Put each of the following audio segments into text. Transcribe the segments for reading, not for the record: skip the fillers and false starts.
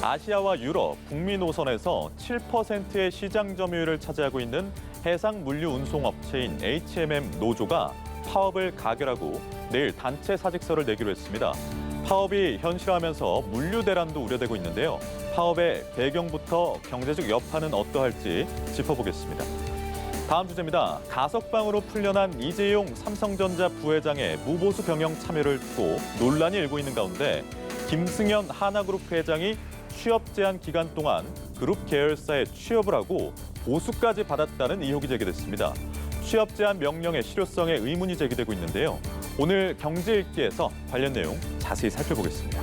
아시아와 유럽, 북미 노선에서 7%의 시장 점유율을 차지하고 있는 해상 물류 운송 업체인 HMM 노조가 파업을 가결하고 내일 단체 사직서를 내기로 했습니다. 파업이 현실화하면서 물류 대란도 우려되고 있는데요. 파업의 배경부터 경제적 여파는 어떠할지 짚어보겠습니다. 다음 주제입니다. 가석방으로 풀려난 이재용 삼성전자 부회장의 무보수 경영 참여를 두고 논란이 일고 있는 가운데 김승현 하나그룹 회장이 취업 제한 기간 동안 그룹 계열사에 취업을 하고 보수까지 받았다는 의혹이 제기됐습니다. 취업 제한 명령의 실효성에 의문이 제기되고 있는데요. 오늘 경제일기에서 관련 내용 자세히 살펴보겠습니다.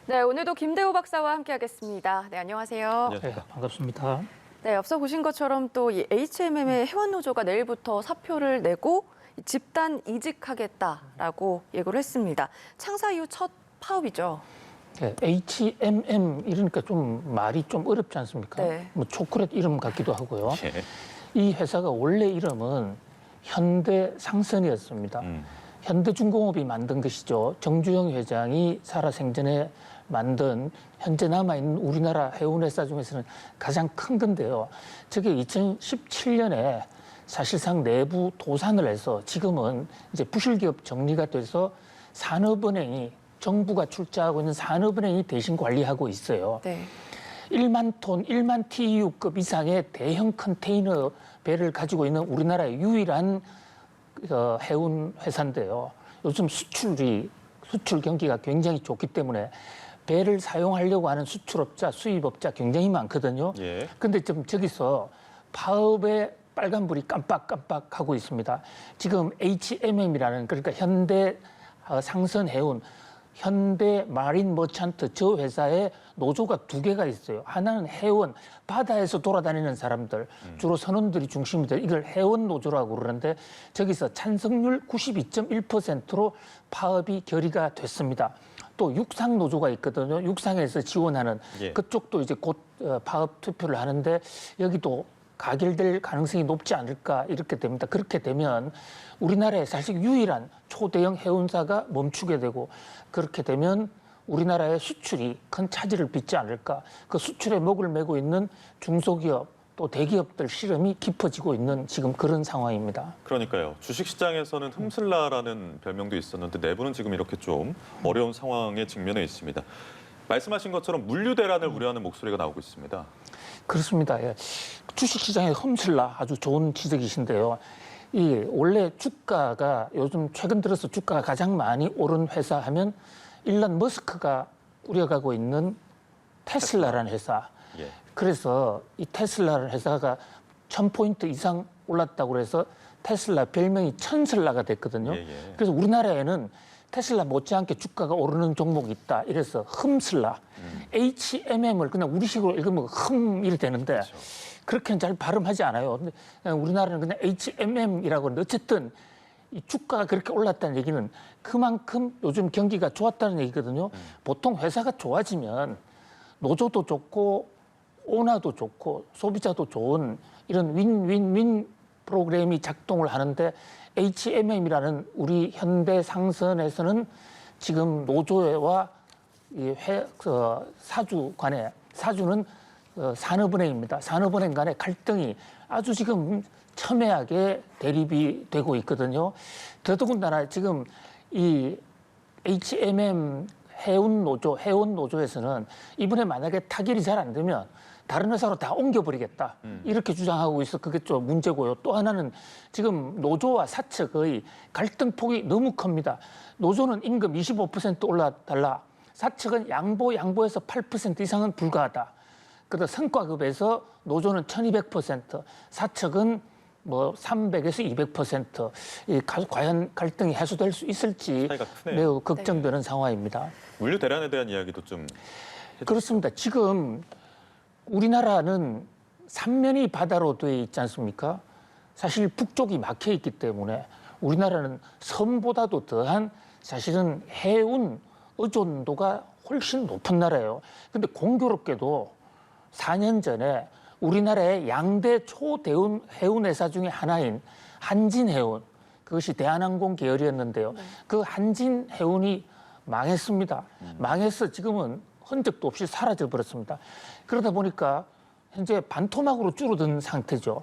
네, 오늘도 김대호 박사와 함께하겠습니다. 네, 안녕하세요. 네, 반갑습니다. 네, 앞서 보신 것처럼 또 이 HMM의 회원노조가 내일부터 사표를 내고 집단 이직하겠다라고 예고를 했습니다. 창사 이후 첫 파업이죠. 네, HMM 이러니까 좀 말이 좀 어렵지 않습니까? 네. 뭐 초콜릿 이름 같기도 하고요. 예. 이 회사가 원래 이름은 현대상선이었습니다. 현대중공업이 만든 것이죠. 정주영 회장이 살아생전에 만든 현재 남아있는 우리나라 해운회사 중에서는 가장 큰 건데요. 저게 2017년에 사실상 내부 도산을 해서 지금은 이제 부실기업 정리가 돼서 산업은행이 정부가 출자하고 있는 산업은행이 대신 관리하고 있어요. 네. 1만 톤, 1만 TEU급 이상의 대형 컨테이너 배를 가지고 있는 우리나라의 유일한 해운 회사인데요. 요즘 수출 경기가 굉장히 좋기 때문에 배를 사용하려고 하는 수출업자, 수입업자 굉장히 많거든요. 예. 근데 좀 저기서 파업의 빨간불이 깜빡깜빡하고 있습니다. 지금 HMM이라는 그러니까 현대 상선해운, 현대 마린 머찬트 저 회사에 노조가 두 개가 있어요. 하나는 해원, 바다에서 돌아다니는 사람들, 주로 선원들이 중심이죠. 이걸 해원 노조라고 그러는데 저기서 찬성률 92.1%로 파업이 결의가 됐습니다. 또 육상 노조가 있거든요. 육상에서 지원하는 예. 그쪽도 이제 곧 파업 투표를 하는데 여기도 가결될 가능성이 높지 않을까 이렇게 됩니다. 그렇게 되면 우리나라에 사실 유일한 초대형 해운사가 멈추게 되고 그렇게 되면 우리나라의 수출이 큰 차질을 빚지 않을까. 그 수출에 목을 메고 있는 중소기업 또 대기업들 시름이 깊어지고 있는 지금 그런 상황입니다. 그러니까요. 주식시장에서는 흠슬라라는 별명도 있었는데 내부는 지금 이렇게 좀 어려운 상황에 직면해 있습니다. 말씀하신 것처럼 물류 대란을 우려하는 목소리가 나오고 있습니다. 그렇습니다. 예. 주식시장의 흠슬라 아주 좋은 지적이신데요. 이 원래 주가가 요즘 최근 들어서 주가가 가장 많이 오른 회사 하면 일론 머스크가 꾸려가고 있는 테슬라라는 회사. 예. 그래서 이 테슬라라는 회사가 1000포인트 이상 올랐다고 해서 테슬라 별명이 천슬라가 됐거든요. 예, 예. 그래서 우리나라에는 테슬라 못지않게 주가가 오르는 종목이 있다. 이래서 흠슬라, HMM을 그냥 우리식으로 읽으면 흠 이래 되는데 그렇죠. 그렇게는 잘 발음하지 않아요. 근데 그냥 우리나라는 그냥 HMM이라고 하는데 어쨌든 이 주가가 그렇게 올랐다는 얘기는 그만큼 요즘 경기가 좋았다는 얘기거든요. 보통 회사가 좋아지면 노조도 좋고 오너도 좋고 소비자도 좋은 이런 윈윈윈 프로그램이 작동을 하는데 HMM이라는 우리 현대상선에서는 지금 노조와 사주 간에 사주는 산업은행입니다. 산업은행 간의 갈등이 아주 지금 첨예하게 대립이 되고 있거든요. 더더군다나 지금 이 HMM 해운 노조에서는 이번에 만약에 타결이 잘 안 되면 다른 회사로 다 옮겨버리겠다. 이렇게 주장하고 있어. 그게 좀 문제고요. 또 하나는 지금 노조와 사측의 갈등폭이 너무 큽니다. 노조는 임금 25% 올라달라. 사측은 양보해서 8% 이상은 불가하다. 그래서 성과급에서 노조는 1200%, 사측은 뭐 300에서 200%. 과연 갈등이 해소될 수 있을지 차이가 크네요. 매우 걱정되는 상황입니다. 물류 대란에 대한 이야기도 좀 그렇습니다. 지금 우리나라는 삼면이 바다로 되어 있지 않습니까? 사실 북쪽이 막혀 있기 때문에 우리나라는 섬보다도 더한 사실은 해운 의존도가 훨씬 높은 나라예요. 근데 공교롭게도 4년 전에 우리나라의 양대 초대운 해운 회사 중에 하나인 한진해운, 그것이 대한항공 계열이었는데요. 그 한진해운이 망했습니다. 망해서 지금은 흔적도 없이 사라져 버렸습니다. 그러다 보니까 현재 반토막으로 줄어든 상태죠.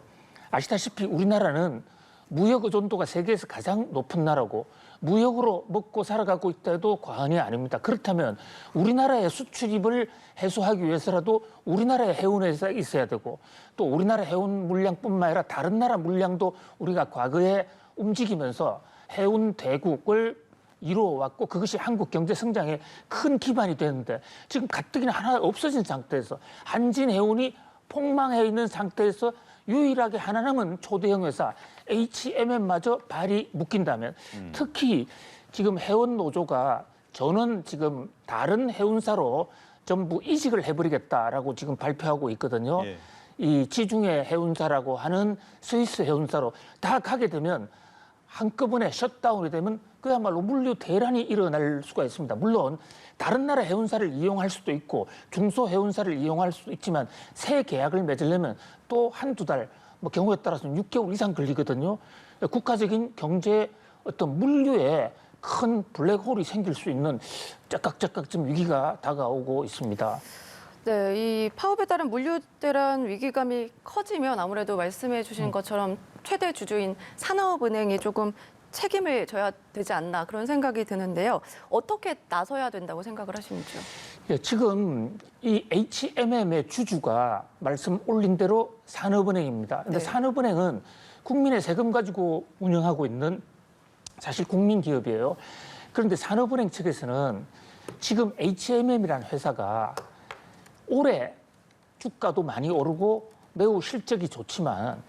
아시다시피 우리나라는 무역 의존도가 세계에서 가장 높은 나라고 무역으로 먹고 살아가고 있다 해도 과언이 아닙니다. 그렇다면 우리나라의 수출입을 해소하기 위해서라도 우리나라의 해운회사가 있어야 되고 또 우리나라 해운 물량뿐만 아니라 다른 나라 물량도 우리가 과거에 움직이면서 해운 대국을 이루어왔고 그것이 한국 경제 성장에 큰 기반이 되는데 지금 가뜩이나 하나 없어진 상태에서 한진해운이 폭망해 있는 상태에서 유일하게 하나 남은 초대형 회사 HMM마저 발이 묶인다면 특히 지금 해운 노조가 저는 지금 다른 해운사로 전부 이직을 해버리겠다라고 지금 발표하고 있거든요. 예. 이 지중해 해운사라고 하는 스위스 해운사로 다 가게 되면 한꺼번에 셧다운이 되면 그야말로 물류 대란이 일어날 수가 있습니다. 물론 다른 나라 해운사를 이용할 수도 있고 중소 해운사를 이용할 수도 있지만 새 계약을 맺으려면 또 한두 달, 뭐 경우에 따라서는 6개월 이상 걸리거든요. 국가적인 경제 어떤 물류에 큰 블랙홀이 생길 수 있는 짝깍짝깍 좀 위기가 다가오고 있습니다. 네, 이 파업에 따른 물류 대란 위기감이 커지면 아무래도 말씀해 주신 것처럼 최대 주주인 산업은행이 조금 책임을 져야 되지 않나 그런 생각이 드는데요. 어떻게 나서야 된다고 생각을 하시는지요? 예, 지금 이 HMM의 주주가 말씀 올린 대로 산업은행입니다. 근데 네. 산업은행은 국민의 세금 가지고 운영하고 있는 사실 국민 기업이에요. 그런데 산업은행 측에서는 지금 HMM이라는 회사가 올해 주가도 많이 오르고 매우 실적이 좋지만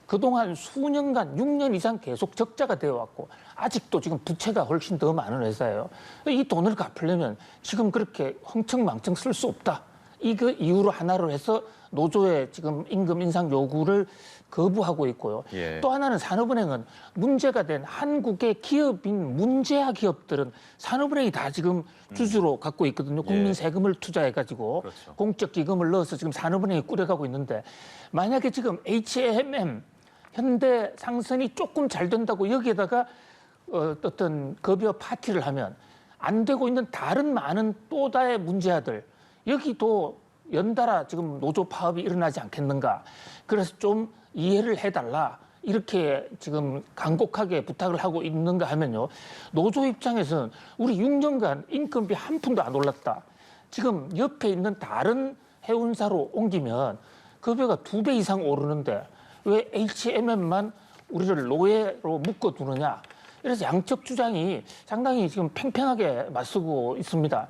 그동안 수년간 6년 이상 계속 적자가 되어 왔고 아직도 지금 부채가 훨씬 더 많은 회사예요. 이 돈을 갚으려면 지금 그렇게 흥청망청 쓸 수 없다. 이거 이유로 하나로 해서 노조의 지금 임금 인상 요구를 거부하고 있고요. 예. 또 하나는 산업은행은 문제가 된 한국의 기업인 문제아 기업들은 산업은행이 다 지금 주주로 갖고 있거든요. 국민 예. 세금을 투자해가지고 그렇죠. 공적 기금을 넣어서 지금 산업은행이 꾸려가고 있는데 만약에 지금 HMM 현대 상선이 조금 잘 된다고 여기에다가 어떤 급여 파티를 하면 안 되고 있는 다른 많은 또 다의 문제아들 여기도 연달아 지금 노조 파업이 일어나지 않겠는가. 그래서 좀 이해를 해달라. 이렇게 지금 간곡하게 부탁을 하고 있는가 하면요. 노조 입장에서는 우리 6년간 인건비 한 푼도 안 올랐다. 지금 옆에 있는 다른 해운사로 옮기면 급여가 2배 이상 오르는데 왜 HMM만 우리를 노예로 묶어두느냐. 그래서 양측 주장이 상당히 지금 팽팽하게 맞서고 있습니다.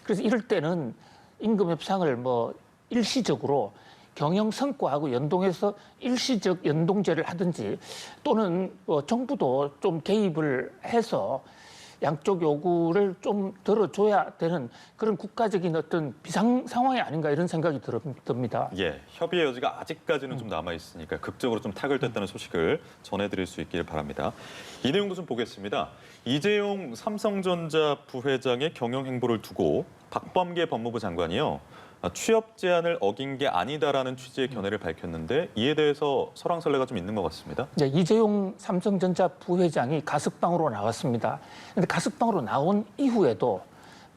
그래서 이럴 때는 임금 협상을 뭐 일시적으로 경영 성과하고 연동해서 일시적 연동제를 하든지 또는 정부도 좀 개입을 해서 양쪽 요구를 좀 들어줘야 되는 그런 국가적인 어떤 비상 상황이 아닌가 이런 생각이 듭니다. 예, 협의의 여지가 아직까지는 좀 남아 있으니까 극적으로 좀 타결됐다는 소식을 전해드릴 수 있기를 바랍니다. 이 내용도 좀 보겠습니다. 이재용 삼성전자 부회장의 경영 행보를 두고 박범계 법무부 장관이요. 취업 제한을 어긴 게 아니다라는 취지의 견해를 밝혔는데 이에 대해서 설왕설래가 좀 있는 것 같습니다. 이제 이재용 삼성전자 부회장이 가석방으로 나왔습니다. 그런데 가석방으로 나온 이후에도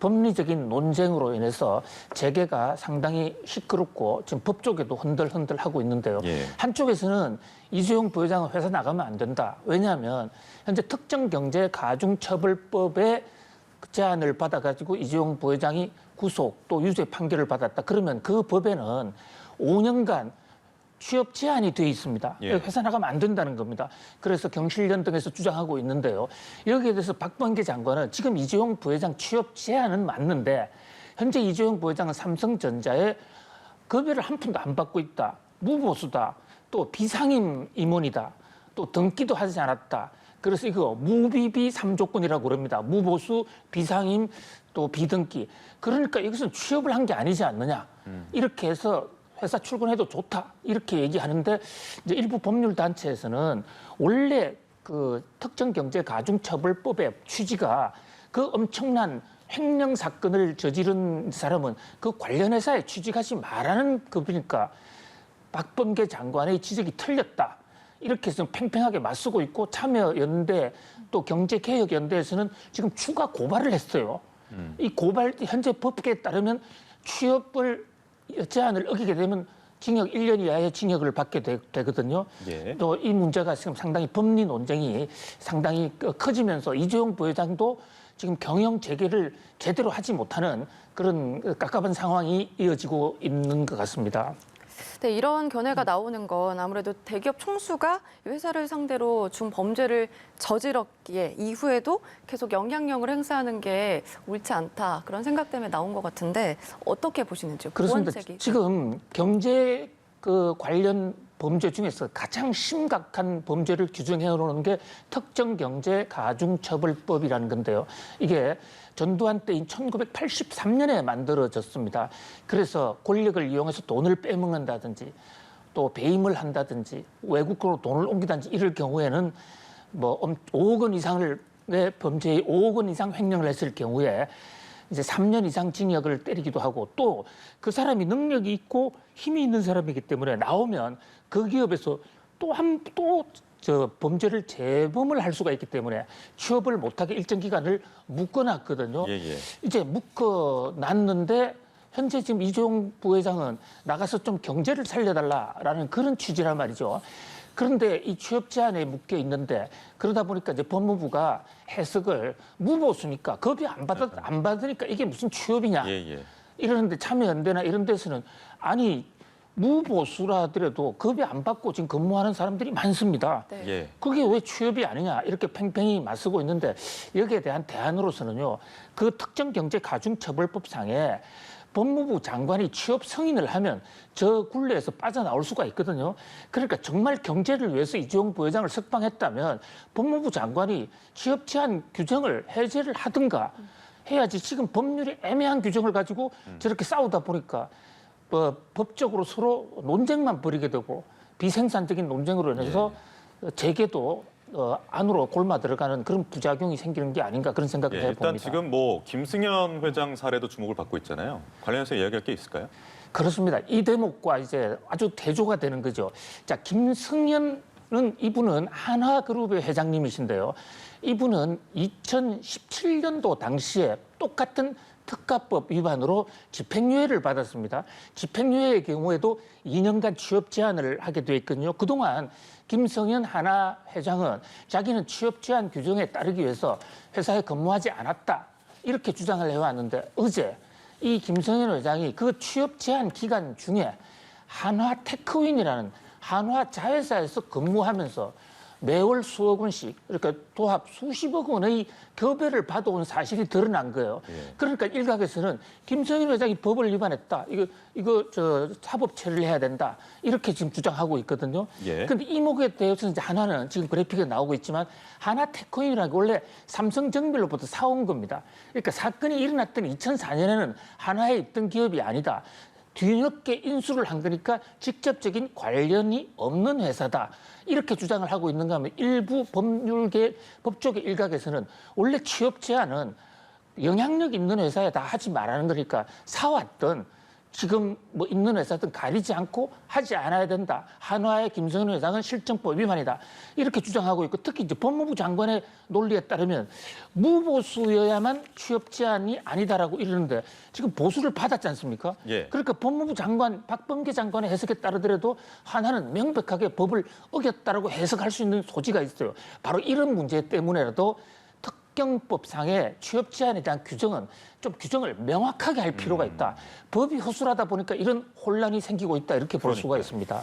법리적인 논쟁으로 인해서 재계가 상당히 시끄럽고 지금 법조계도 흔들흔들 하고 있는데요. 예. 한쪽에서는 이재용 부회장은 회사 나가면 안 된다. 왜냐하면 현재 특정경제가중처벌법에 제안을 받아가지고 이재용 부회장이 구속 또 유죄 판결을 받았다. 그러면 그 법에는 5년간 취업 제한이 돼 있습니다. 예. 회사 나가면 안 된다는 겁니다. 그래서 경실련 등에서 주장하고 있는데요. 여기에 대해서 박범계 장관은 지금 이재용 부회장 취업 제한은 맞는데 현재 이재용 부회장은 삼성전자에 급여를 한 푼도 안 받고 있다. 무보수다. 또 비상임 임원이다. 또 등기도 하지 않았다. 그래서 이거 무비비 3조건이라고 그럽니다. 무보수, 비상임, 또 비등기. 그러니까 이것은 취업을 한 게 아니지 않느냐. 이렇게 해서 회사 출근해도 좋다. 이렇게 얘기하는데 이제 일부 법률 단체에서는 원래 그 특정경제가중처벌법의 취지가 그 엄청난 횡령 사건을 저지른 사람은 그 관련 회사에 취직하지 말라는 법이니까 박범계 장관의 지적이 틀렸다. 이렇게 해서 팽팽하게 맞서고 있고 참여연대 또 경제개혁연대에서는 지금 추가 고발을 했어요. 이 고발 현재 법계에 따르면 취업을 제한을 어기게 되면 징역 1년 이하의 징역을 받게 되거든요. 예. 또 이 문제가 지금 상당히 법리 논쟁이 상당히 커지면서 이재용 부회장도 지금 경영 재개를 제대로 하지 못하는 그런 깝깝한 상황이 이어지고 있는 것 같습니다. 네, 이런 견해가 나오는 건 아무래도 대기업 총수가 이 회사를 상대로 중범죄를 저질렀기에 이후에도 계속 영향력을 행사하는 게 옳지 않다 그런 생각 때문에 나온 것 같은데 어떻게 보시는지요? 그렇습니다. 구원책이. 지금 경제 관련 범죄 중에서 가장 심각한 범죄를 규정해 놓는 게 특정경제가중처벌법이라는 건데요. 이게 전두환 때인 1983년에 만들어졌습니다. 그래서 권력을 이용해서 돈을 빼먹는다든지 또 배임을 한다든지 외국으로 돈을 옮기다든지 이럴 경우에는 뭐 5억 원 이상의 범죄에 5억 원 이상 횡령을 했을 경우에 이제 3년 이상 징역을 때리기도 하고 또 그 사람이 능력이 있고 힘이 있는 사람이기 때문에 나오면 그 기업에서 저 범죄를 재범을 할 수가 있기 때문에 취업을 못하게 일정 기간을 묶어놨거든요. 예. 이제 묶어놨는데 현재 지금 이재용 부회장은 나가서 좀 경제를 살려달라라는 그런 취지란 말이죠. 그런데 이 취업 제한에 묶여 있는데 그러다 보니까 이제 법무부가 해석을 무보수니까 급여 안 받으니까 이게 무슨 취업이냐 예. 이러는데 참여연대나 이런 데서는 아니 무보수라 하더라도 급여 안 받고 지금 근무하는 사람들이 많습니다. 네. 예. 그게 왜 취업이 아니냐 이렇게 팽팽히 맞서고 있는데 여기에 대한 대안으로서는요. 그 특정경제가중처벌법상에 법무부 장관이 취업 승인을 하면 저 굴레에서 빠져나올 수가 있거든요. 그러니까 정말 경제를 위해서 이재용 부회장을 석방했다면 법무부 장관이 취업 제한 규정을 해제를 하든가 해야지 지금 법률이 애매한 규정을 가지고 저렇게 싸우다 보니까 법적으로 서로 논쟁만 벌이게 되고 비생산적인 논쟁으로 인해서 재계도 안으로 골마 들어가는 그런 부작용이 생기는 게 아닌가 그런 생각을 예, 해봅니다. 일단 지금 뭐 김승현 회장 사례도 주목을 받고 있잖아요. 관련해서 이야기할 게 있을까요? 그렇습니다. 이 대목과 이제 아주 대조가 되는 거죠. 자, 김승현은 이분은 한화그룹의 회장님이신데요. 이분은 2017년도 당시에 똑같은 특가법 위반으로 집행유예를 받았습니다. 집행유예의 경우에도 2년간 취업 제한을 하게 돼 있거든요. 그동안 김성현 하나 회장은 자기는 취업 제한 규정에 따르기 위해서 회사에 근무하지 않았다. 이렇게 주장을 해왔는데 어제 이 김성현 회장이 그 취업 제한 기간 중에 한화테크윈이라는 한화 자회사에서 근무하면서 매월 수억 원씩 그러니까 도합 수십억 원의 급여를 받아온 사실이 드러난 거예요. 그러니까 일각에서는 김성현 회장이 법을 위반했다. 이거 사법 처리를 해야 된다. 이렇게 지금 주장하고 있거든요. 그런데 이목에 대해서는 이제 하나는 지금 그래픽에 나오고 있지만 하나테크윈이라는 게 원래 삼성정밀로부터 사온 겁니다. 그러니까 사건이 일어났던 2004년에는 한화에 있던 기업이 아니다. 뒤늦게 인수를 한 거니까 직접적인 관련이 없는 회사다. 이렇게 주장을 하고 있는가 하면 일부 법률계 법조계 일각에서는 원래 취업 제한은 영향력 있는 회사에 다 하지 말라는 거니까 사왔던 지금 뭐 있는 회사든 가리지 않고 하지 않아야 된다. 한화의 김성현 회장은 실정법 위반이다. 이렇게 주장하고 있고 특히 이제 법무부 장관의 논리에 따르면 무보수여야만 취업 제한이 아니다라고 이러는데 지금 보수를 받았지 않습니까? 그러니까 법무부 장관 박범계 장관의 해석에 따르더라도 하나는 명백하게 법을 어겼다라고 해석할 수 있는 소지가 있어요. 바로 이런 문제 때문에라도 특경법상의 취업 제한에 대한 규정은 좀 규정을 명확하게 할 필요가 있다. 법이 허술하다 보니까 이런 혼란이 생기고 있다. 이렇게 볼 수가 있습니다.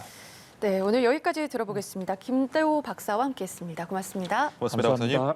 네, 오늘 여기까지 들어보겠습니다. 김대호 박사와 함께했습니다. 고맙습니다. 고맙습니다, 박사님.